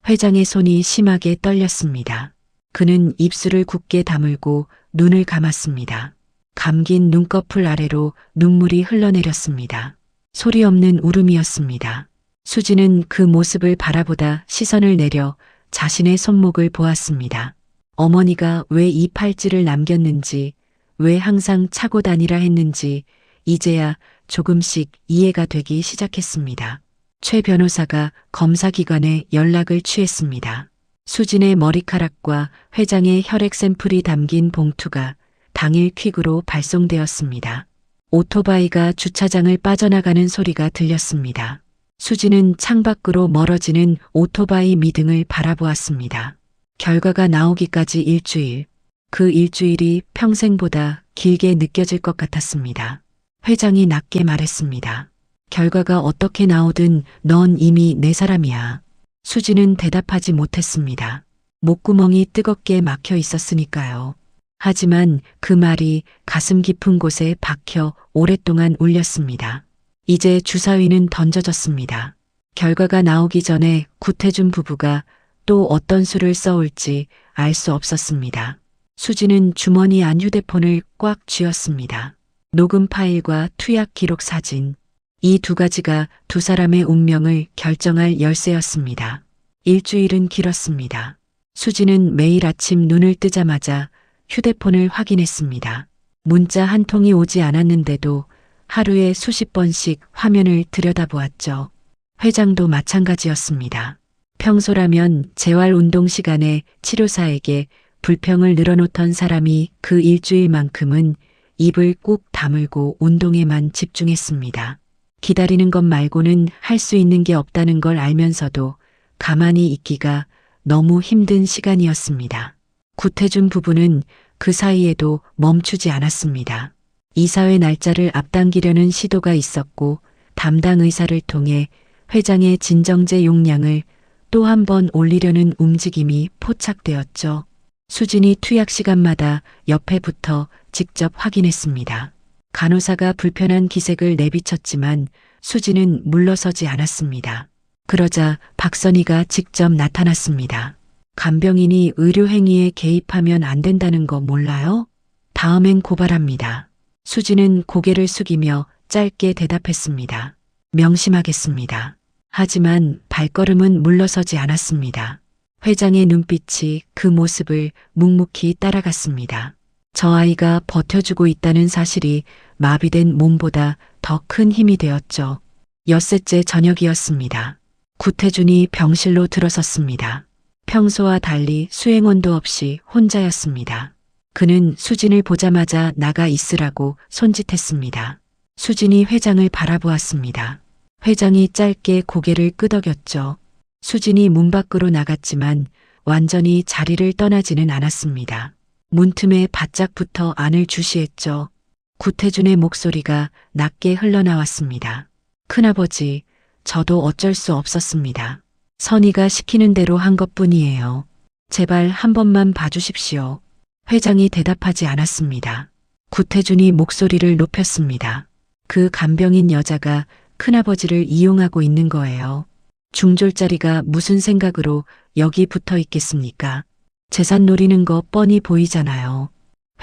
회장의 손이 심하게 떨렸습니다. 그는 입술을 굳게 다물고 눈을 감았습니다. 감긴 눈꺼풀 아래로 눈물이 흘러내렸습니다. 소리 없는 울음이었습니다. 수지는 그 모습을 바라보다 시선을 내려 자신의 손목을 보았습니다. 어머니가 왜 이 팔찌를 남겼는지, 왜 항상 차고 다니라 했는지 이제야 조금씩 이해가 되기 시작했습니다. 최 변호사가 검사기관에 연락을 취했습니다. 수진의 머리카락과 회장의 혈액 샘플이 담긴 봉투가 당일 퀵으로 발송되었습니다. 오토바이가 주차장을 빠져나가는 소리가 들렸습니다. 수진은 창밖으로 멀어지는 오토바이 미등을 바라보았습니다. 결과가 나오기까지 일주일, 그 일주일이 평생보다 길게 느껴질 것 같았습니다. 회장이 낮게 말했습니다. 결과가 어떻게 나오든 넌 이미 내 사람이야. 수진은 대답하지 못했습니다. 목구멍이 뜨겁게 막혀 있었으니까요. 하지만 그 말이 가슴 깊은 곳에 박혀 오랫동안 울렸습니다. 이제 주사위는 던져졌습니다. 결과가 나오기 전에 구태준 부부가 또 어떤 수를 써올지 알 수 없었습니다. 수지는 주머니 안 휴대폰을 꽉 쥐었습니다. 녹음 파일과 투약 기록 사진, 이 두 가지가 두 사람의 운명을 결정할 열쇠였습니다. 일주일은 길었습니다. 수지는 매일 아침 눈을 뜨자마자 휴대폰을 확인했습니다. 문자 한 통이 오지 않았는데도 하루에 수십 번씩 화면을 들여다보았죠. 회장도 마찬가지였습니다. 평소라면 재활운동 시간에 치료사에게 불평을 늘어놓던 사람이 그 일주일만큼은 입을 꾹 다물고 운동에만 집중했습니다. 기다리는 것 말고는 할 수 있는 게 없다는 걸 알면서도 가만히 있기가 너무 힘든 시간이었습니다. 구태준 부부는 그 사이에도 멈추지 않았습니다. 이사회 날짜를 앞당기려는 시도가 있었고 담당 의사를 통해 회장의 진정제 용량을 또 한 번 올리려는 움직임이 포착되었죠. 수진이 투약 시간마다 옆에 붙어 직접 확인했습니다. 간호사가 불편한 기색을 내비쳤지만 수진은 물러서지 않았습니다. 그러자 박선희가 직접 나타났습니다. 간병인이 의료행위에 개입하면 안 된다는 거 몰라요? 다음엔 고발합니다. 수진은 고개를 숙이며 짧게 대답했습니다. 명심하겠습니다. 하지만 발걸음은 물러서지 않았습니다. 회장의 눈빛이 그 모습을 묵묵히 따라갔습니다. 저 아이가 버텨주고 있다는 사실이 마비된 몸보다 더 큰 힘이 되었죠. 엿새째 저녁이었습니다. 구태준이 병실로 들어섰습니다. 평소와 달리 수행원도 없이 혼자였습니다. 그는 수진을 보자마자 나가 있으라고 손짓했습니다. 수진이 회장을 바라보았습니다. 회장이 짧게 고개를 끄덕였죠. 수진이 문 밖으로 나갔지만 완전히 자리를 떠나지는 않았습니다. 문틈에 바짝 붙어 안을 주시했죠. 구태준의 목소리가 낮게 흘러나왔습니다. 큰아버지, 저도 어쩔 수 없었습니다. 선희가 시키는 대로 한 것뿐이에요. 제발 한 번만 봐주십시오. 회장이 대답하지 않았습니다. 구태준이 목소리를 높였습니다. 그 간병인 여자가 큰아버지를 이용하고 있는 거예요. 중졸자리가 무슨 생각으로 여기 붙어 있겠습니까? 재산 노리는 거 뻔히 보이잖아요.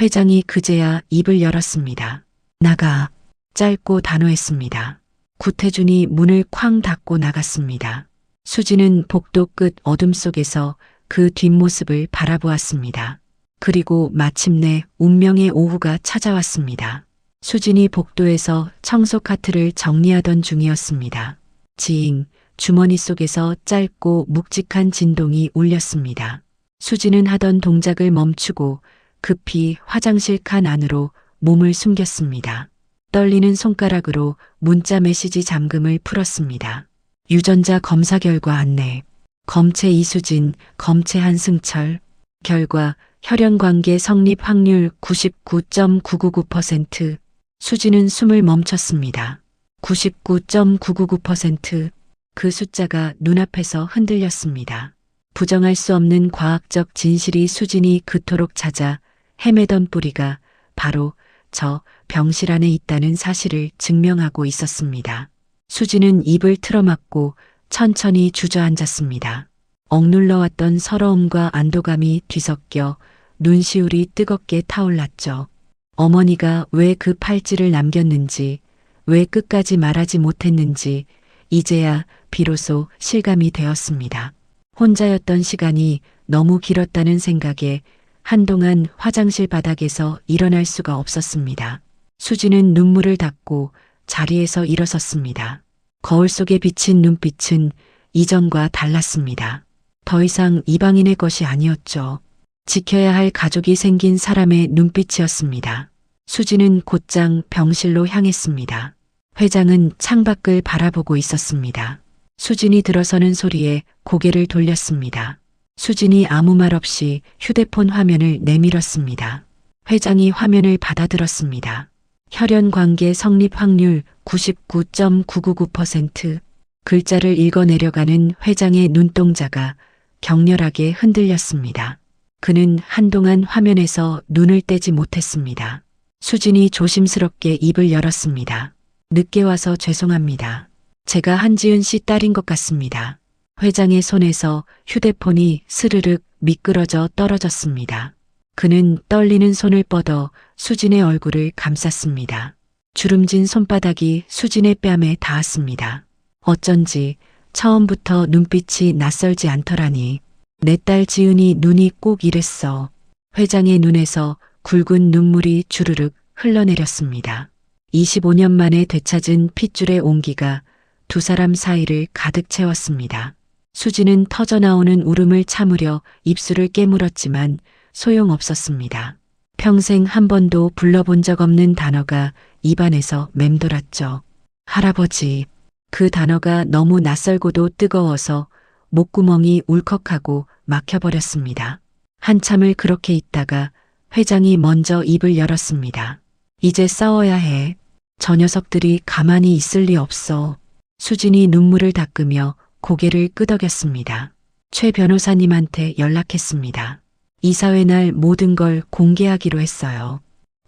회장이 그제야 입을 열었습니다. 나가. 짧고 단호했습니다. 구태준이 문을 쾅 닫고 나갔습니다. 수지는 복도 끝 어둠 속에서 그 뒷모습을 바라보았습니다. 그리고 마침내 운명의 오후가 찾아왔습니다. 수진이 복도에서 청소 카트를 정리하던 중이었습니다. 지잉, 주머니 속에서 짧고 묵직한 진동이 울렸습니다. 수진은 하던 동작을 멈추고 급히 화장실 칸 안으로 몸을 숨겼습니다. 떨리는 손가락으로 문자 메시지 잠금을 풀었습니다. 유전자 검사 결과 안내. 검체 이수진, 검체 한승철. 결과 혈연관계 성립 확률 99.999%. 수지는 숨을 멈췄습니다. 99.999%. 그 숫자가 눈앞에서 흔들렸습니다. 부정할 수 없는 과학적 진실이 수진이 그토록 찾아 헤매던 뿌리가 바로 저 병실 안에 있다는 사실을 증명하고 있었습니다. 수진은 입을 틀어막고 천천히 주저앉았습니다. 억눌러왔던 서러움과 안도감이 뒤섞여 눈시울이 뜨겁게 타올랐죠. 어머니가 왜 그 팔찌를 남겼는지, 왜 끝까지 말하지 못했는지 이제야 비로소 실감이 되었습니다. 혼자였던 시간이 너무 길었다는 생각에 한동안 화장실 바닥에서 일어날 수가 없었습니다. 수지는 눈물을 닦고 자리에서 일어섰습니다. 거울 속에 비친 눈빛은 이전과 달랐습니다. 더 이상 이방인의 것이 아니었죠. 지켜야 할 가족이 생긴 사람의 눈빛이었습니다. 수지는 곧장 병실로 향했습니다. 회장은 창밖을 바라보고 있었습니다. 수진이 들어서는 소리에 고개를 돌렸습니다. 수진이 아무 말 없이 휴대폰 화면을 내밀었습니다. 회장이 화면을 받아들었습니다. 혈연관계 성립 확률 99.999%. 글자를 읽어내려가는 회장의 눈동자가 격렬하게 흔들렸습니다. 그는 한동안 화면에서 눈을 떼지 못했습니다. 수진이 조심스럽게 입을 열었습니다. 늦게 와서 죄송합니다. 제가 한지은 씨 딸인 것 같습니다. 회장의 손에서 휴대폰이 스르륵 미끄러져 떨어졌습니다. 그는 떨리는 손을 뻗어 수진의 얼굴을 감쌌습니다. 주름진 손바닥이 수진의 뺨에 닿았습니다. 어쩐지 처음부터 눈빛이 낯설지 않더라니. 내 딸 지은이 눈이 꼭 이랬어. 회장의 눈에서 굵은 눈물이 주르륵 흘러내렸습니다. 25년 만에 되찾은 핏줄의 온기가 두 사람 사이를 가득 채웠습니다. 수지는 터져나오는 울음을 참으려 입술을 깨물었지만 소용없었습니다. 평생 한 번도 불러본 적 없는 단어가 입안에서 맴돌았죠. 할아버지. 그 단어가 너무 낯설고도 뜨거워서 목구멍이 울컥하고 막혀버렸습니다. 한참을 그렇게 있다가 회장이 먼저 입을 열었습니다. 이제 싸워야 해. 저 녀석들이 가만히 있을 리 없어. 수진이 눈물을 닦으며 고개를 끄덕였습니다. 최 변호사님한테 연락했습니다. 이사회 날 모든 걸 공개하기로 했어요.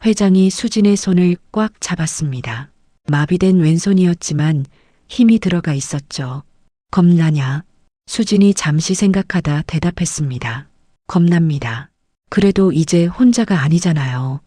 회장이 수진의 손을 꽉 잡았습니다. 마비된 왼손이었지만 힘이 들어가 있었죠. 겁나냐? 수진이 잠시 생각하다 대답했습니다. 겁납니다. 그래도 이제 혼자가 아니잖아요.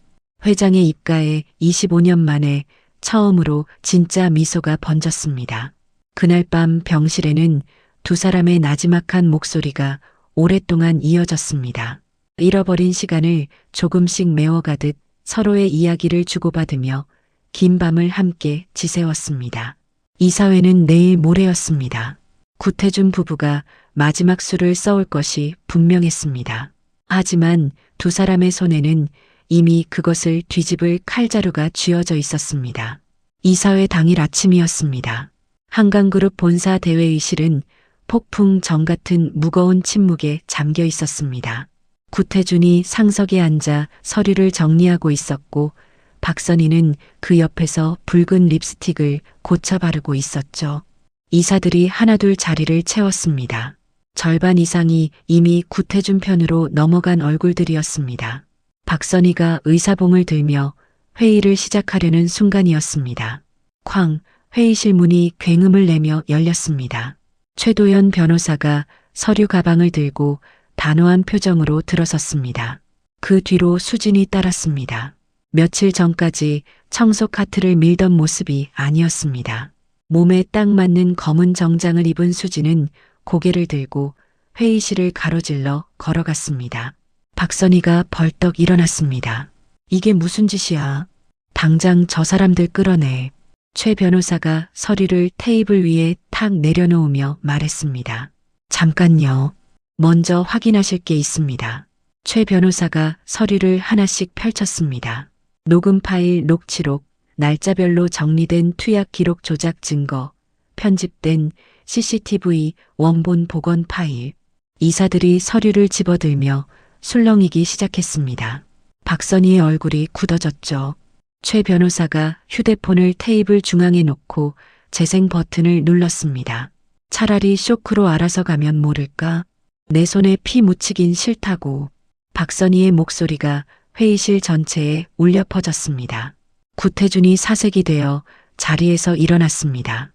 회장의 입가에 25년 만에 처음으로 진짜 미소가 번졌습니다. 그날 밤 병실에는 두 사람의 나지막한 목소리가 오랫동안 이어졌습니다. 잃어버린 시간을 조금씩 메워가듯 서로의 이야기를 주고받으며 긴 밤을 함께 지새웠습니다. 이사회는 내일 모레였습니다. 구태준 부부가 마지막 술을 써올 것이 분명했습니다. 하지만 두 사람의 손에는 이미 그것을 뒤집을 칼자루가 쥐어져 있었습니다. 이사회 당일 아침이었습니다. 한강그룹 본사 대회의실은 폭풍 정 같은 무거운 침묵에 잠겨 있었습니다. 구태준이 상석에 앉아 서류를 정리하고 있었고 박선희는 그 옆에서 붉은 립스틱을 고쳐 바르고 있었죠. 이사들이 하나둘 자리를 채웠습니다. 절반 이상이 이미 구태준 편으로 넘어간 얼굴들이었습니다. 박선희가 의사봉을 들며 회의를 시작하려는 순간이었습니다. 쾅, 회의실 문이 굉음을 내며 열렸습니다. 최도연 변호사가 서류 가방을 들고 단호한 표정으로 들어섰습니다. 그 뒤로 수진이 따랐습니다. 며칠 전까지 청소 카트를 밀던 모습이 아니었습니다. 몸에 딱 맞는 검은 정장을 입은 수진은 고개를 들고 회의실을 가로질러 걸어갔습니다. 박선희가 벌떡 일어났습니다. 이게 무슨 짓이야? 당장 저 사람들 끌어내. 최 변호사가 서류를 테이블 위에 탁 내려놓으며 말했습니다. 잠깐요. 먼저 확인하실 게 있습니다. 최 변호사가 서류를 하나씩 펼쳤습니다. 녹음 파일 녹취록, 날짜별로 정리된 투약 기록 조작 증거, 편집된 CCTV 원본 복원 파일. 이사들이 서류를 집어들며 술렁이기 시작했습니다. 박선희의 얼굴이 굳어졌죠. 최 변호사가 휴대폰을 테이블 중앙에 놓고 재생 버튼을 눌렀습니다. 차라리 쇼크로 알아서 가면 모를까? 내 손에 피 묻히긴 싫다고. 박선희의 목소리가 회의실 전체에 울려 퍼졌습니다. 구태준이 사색이 되어 자리에서 일어났습니다.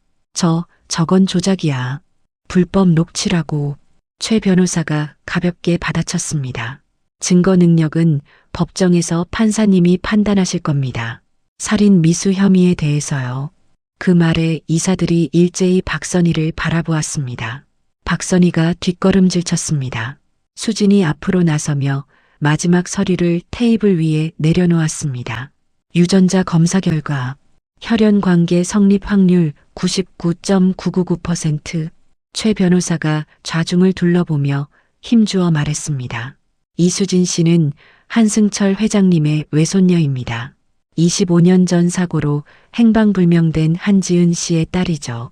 저건 조작이야. 불법 녹취라고. 최 변호사가 가볍게 받아쳤습니다. 증거 능력은 법정에서 판사님이 판단하실 겁니다. 살인 미수 혐의에 대해서요. 그 말에 이사들이 일제히 박선희를 바라보았습니다. 박선희가 뒷걸음질 쳤습니다. 수진이 앞으로 나서며 마지막 서류를 테이블 위에 내려놓았습니다. 유전자 검사 결과 혈연 관계 성립 확률 99.999%. 최 변호사가 좌중을 둘러보며 힘주어 말했습니다. 이수진 씨는 한승철 회장님의 외손녀입니다. 25년 전 사고로 행방불명된 한지은 씨의 딸이죠.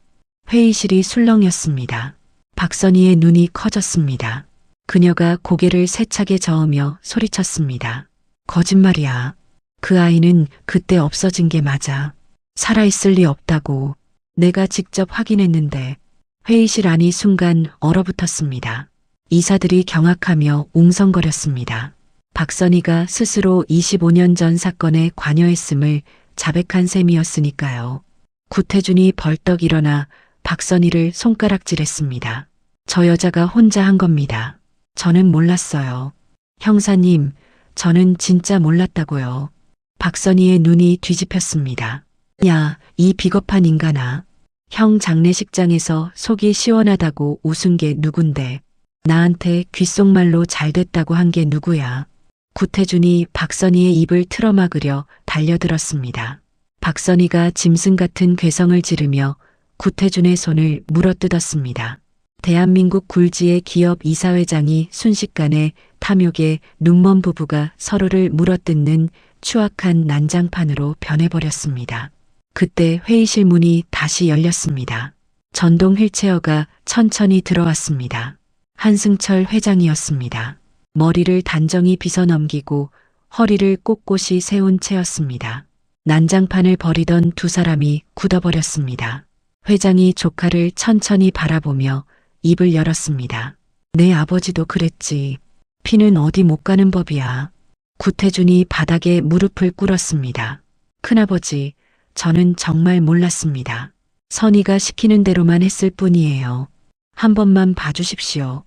회의실이 술렁였습니다. 박선희의 눈이 커졌습니다. 그녀가 고개를 세차게 저으며 소리쳤습니다. 거짓말이야. 그 아이는 그때 없어진 게 맞아. 살아있을 리 없다고. 내가 직접 확인했는데. 회의실 안이 순간 얼어붙었습니다. 이사들이 경악하며 웅성거렸습니다. 박선희가 스스로 25년 전 사건에 관여했음을 자백한 셈이었으니까요. 구태준이 벌떡 일어나 박선희를 손가락질했습니다. 저 여자가 혼자 한 겁니다. 저는 몰랐어요. 형사님, 저는 진짜 몰랐다고요. 박선희의 눈이 뒤집혔습니다. 야, 이 비겁한 인간아. 형 장례식장에서 속이 시원하다고 웃은 게 누군데. 나한테 귓속말로 잘 됐다고 한 게 누구야. 구태준이 박선희의 입을 틀어막으려 달려들었습니다. 박선희가 짐승 같은 괴성을 지르며 구태준의 손을 물어뜯었습니다. 대한민국 굴지의 기업 이사회장이 순식간에 탐욕에 눈먼 부부가 서로를 물어뜯는 추악한 난장판으로 변해버렸습니다. 그때 회의실 문이 다시 열렸습니다. 전동 휠체어가 천천히 들어왔습니다. 한승철 회장이었습니다. 머리를 단정히 빗어넘기고 허리를 꼿꼿이 세운 채였습니다. 난장판을 버리던 두 사람이 굳어버렸습니다. 회장이 조카를 천천히 바라보며 입을 열었습니다. 내 아버지도 그랬지. 피는 어디 못 가는 법이야. 구태준이 바닥에 무릎을 꿇었습니다. 큰아버지, 저는 정말 몰랐습니다. 선희가 시키는 대로만 했을 뿐이에요. 한 번만 봐주십시오.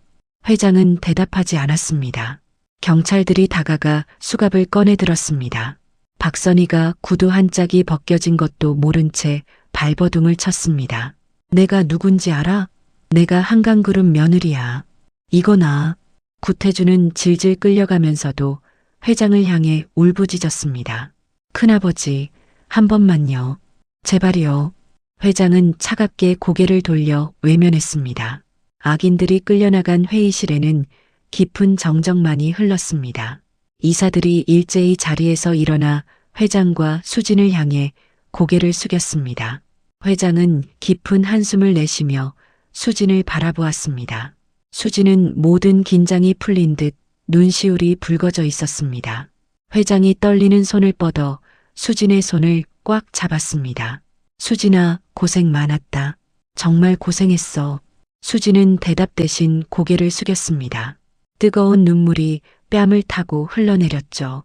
회장은 대답하지 않았습니다. 경찰들이 다가가 수갑을 꺼내 들었습니다. 박선희가 구두 한 짝이 벗겨진 것도 모른 채 발버둥을 쳤습니다. 내가 누군지 알아? 내가 한강그룹 며느리야. 이거나. 구태준은 질질 끌려가면서도 회장을 향해 울부짖었습니다. 큰아버지, 한 번만요. 제발이요. 회장은 차갑게 고개를 돌려 외면했습니다. 악인들이 끌려나간 회의실에는 깊은 정적만이 흘렀습니다. 이사들이 일제히 자리에서 일어나 회장과 수진을 향해 고개를 숙였습니다. 회장은 깊은 한숨을 내쉬며 수진을 바라보았습니다. 수진은 모든 긴장이 풀린 듯 눈시울이 붉어져 있었습니다. 회장이 떨리는 손을 뻗어 수진의 손을 꽉 잡았습니다. 수진아, 고생 많았다. 정말 고생했어. 수진은 대답 대신 고개를 숙였습니다. 뜨거운 눈물이 뺨을 타고 흘러내렸죠.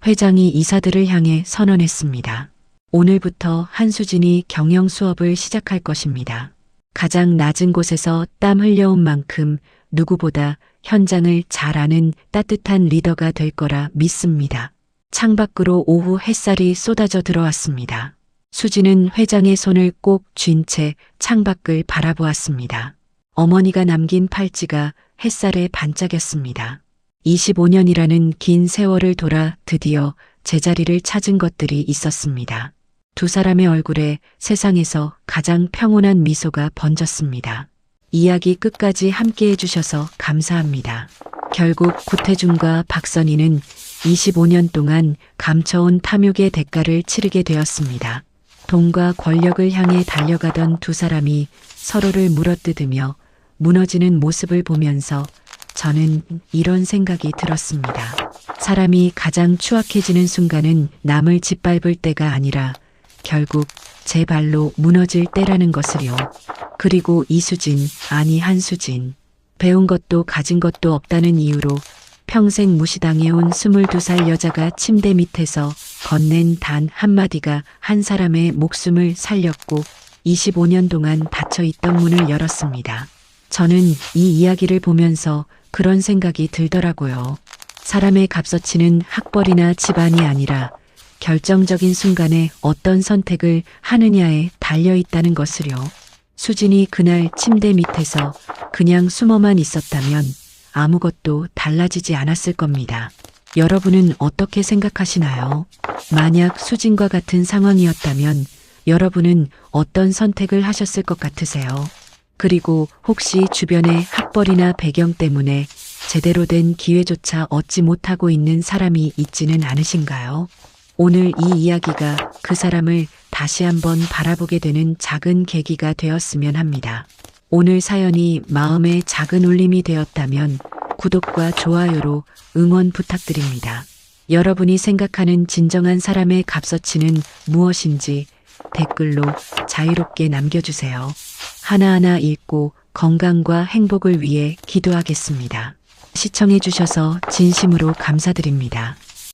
회장이 이사들을 향해 선언했습니다. 오늘부터 한수진이 경영 수업을 시작할 것입니다. 가장 낮은 곳에서 땀 흘려온 만큼 누구보다 현장을 잘 아는 따뜻한 리더가 될 거라 믿습니다. 창밖으로 오후 햇살이 쏟아져 들어왔습니다. 수진은 회장의 손을 꼭 쥔 채 창밖을 바라보았습니다. 어머니가 남긴 팔찌가 햇살에 반짝였습니다. 25년이라는 긴 세월을 돌아 드디어 제자리를 찾은 것들이 있었습니다. 두 사람의 얼굴에 세상에서 가장 평온한 미소가 번졌습니다. 이야기 끝까지 함께 해주셔서 감사합니다. 결국 구태준과 박선희는 25년 동안 감춰온 탐욕의 대가를 치르게 되었습니다. 돈과 권력을 향해 달려가던 두 사람이 서로를 물어뜯으며 무너지는 모습을 보면서 저는 이런 생각이 들었습니다. 사람이 가장 추악해지는 순간은 남을 짓밟을 때가 아니라 결국 제 발로 무너질 때라는 것을요. 그리고 이수진, 아니 한수진. 배운 것도 가진 것도 없다는 이유로 평생 무시당해온 22살 여자가 침대 밑에서 건넨 단 한마디가 한 사람의 목숨을 살렸고 25년 동안 닫혀있던 문을 열었습니다. 저는 이 이야기를 보면서 그런 생각이 들더라고요. 사람의 값어치는 학벌이나 집안이 아니라 결정적인 순간에 어떤 선택을 하느냐에 달려있다는 것을요. 수진이 그날 침대 밑에서 그냥 숨어만 있었다면 아무것도 달라지지 않았을 겁니다. 여러분은 어떻게 생각하시나요? 만약 수진과 같은 상황이었다면 여러분은 어떤 선택을 하셨을 것 같으세요? 그리고 혹시 주변의 학벌이나 배경 때문에 제대로 된 기회조차 얻지 못하고 있는 사람이 있지는 않으신가요? 오늘 이 이야기가 그 사람을 다시 한번 바라보게 되는 작은 계기가 되었으면 합니다. 오늘 사연이 마음에 작은 울림이 되었다면 구독과 좋아요로 응원 부탁드립니다. 여러분이 생각하는 진정한 사람의 값어치는 무엇인지 댓글로 자유롭게 남겨주세요. 하나하나 읽고 건강과 행복을 위해 기도하겠습니다. 시청해주셔서 진심으로 감사드립니다.